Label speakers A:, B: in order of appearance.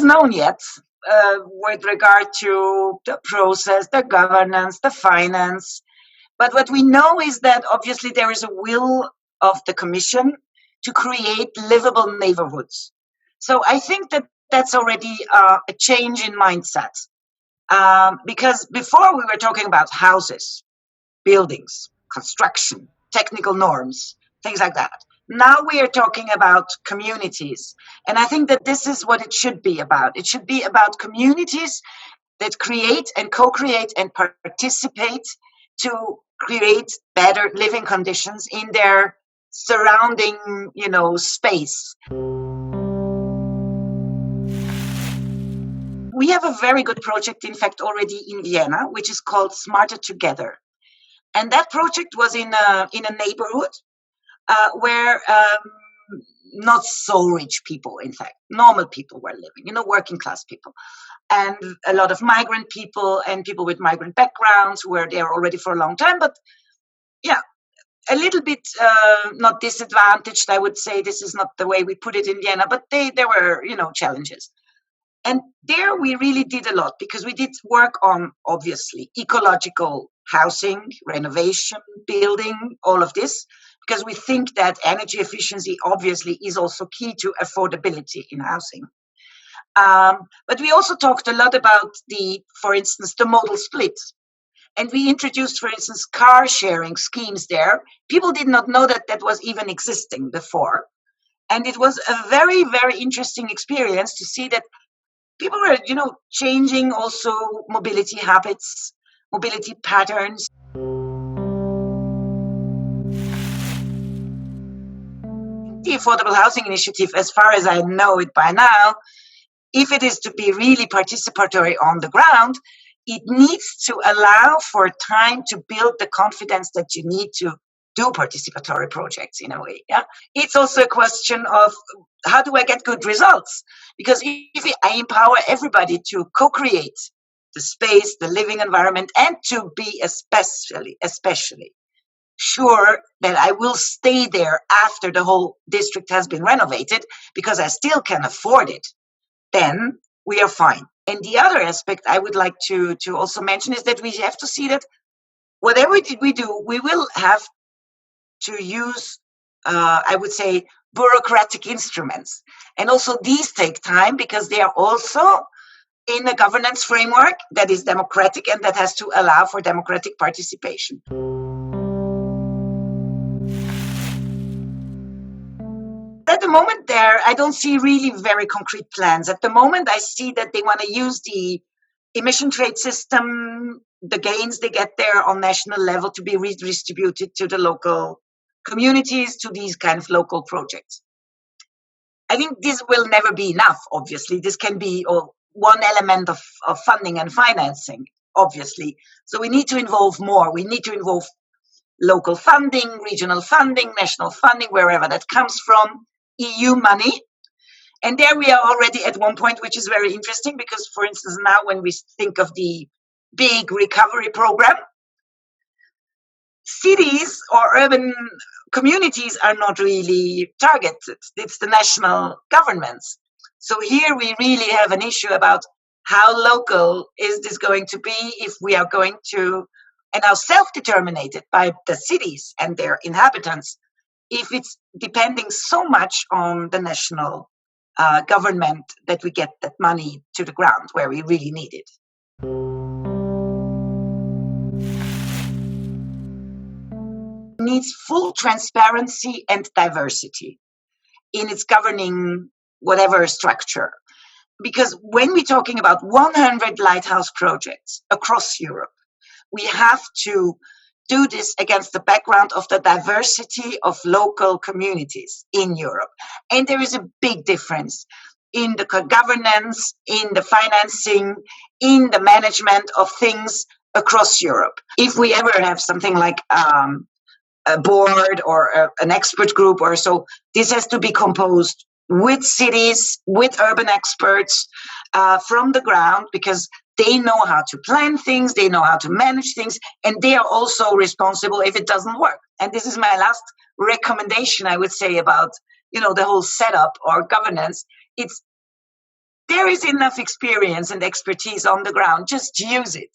A: known yet with regard to the process, the governance, the finance. But what we know is that obviously there is a will of the Commission to create livable neighborhoods. So I think that that's already a change in mindset. Because before we were talking about houses, buildings, construction, technical norms, things like that. Now we are talking about communities. And I think that this is what it should be about. It should be about communities that create and co-create and participate to create better living conditions in their surrounding, space. We have a very good project, in fact, already in Vienna, which is called Smarter Together. And that project was in a neighborhood where not so rich people, in fact, normal people were living, working class people. And a lot of migrant people and people with migrant backgrounds who were there already for a long time. But yeah, a little bit not disadvantaged, I would say. This is not the way we put it in Vienna, but there were, challenges. And there we really did a lot because we did work on, obviously, ecological housing, renovation, building, all of this, because we think that energy efficiency obviously is also key to affordability in housing. But we also talked a lot about for instance, the modal split. And we introduced, for instance, car sharing schemes there. People did not know that that was even existing before. And it was a very, very interesting experience to see that people were, changing also mobility habits, mobility patterns. The Affordable Housing Initiative, as far as I know it by now, if it is to be really participatory on the ground, it needs to allow for time to build the confidence that you need to do participatory projects in a way. Yeah, it's also a question of how do I get good results? Because if I empower everybody to co-create the space, the living environment, and to be especially sure that I will stay there after the whole district has been renovated because I still can afford it, then we are fine. And the other aspect I would like to also mention is that we have to see that whatever we do, we will have to use, I would say, bureaucratic instruments. And also these take time because they are also in a governance framework that is democratic and that has to allow for democratic participation. At the moment I don't see really very concrete plans. At the moment, I see that they want to use the emission trade system, the gains they get there on national level to be redistributed to the local communities, to these kind of local projects. I think this will never be enough, obviously. This can be one element of funding and financing, obviously. So we need to involve more. We need to involve local funding, regional funding, national funding, wherever that comes from, EU money. And there we are already at one point, which is very interesting because, for instance, now when we think of the big recovery program, cities or urban communities are not really targeted. It's the national governments. So here we really have an issue about how local is this going to be if we are going to, and how self-determined by the cities and their inhabitants, if it's depending so much on the national government that we get that money to the ground where we really need it. Needs full transparency and diversity in its governing whatever structure. Because when we're talking about 100 lighthouse projects across Europe, we have to do this against the background of the diversity of local communities in Europe. And there is a big difference in the governance, in the financing, in the management of things across Europe. If we ever have something like a board or an expert group or so, this has to be composed with cities, with urban experts from the ground, because they know how to plan things, they know how to manage things, and they are also responsible if it doesn't work. And this is my last recommendation, I would say, about the whole setup or governance. It's there is enough experience and expertise on the ground. Just use it.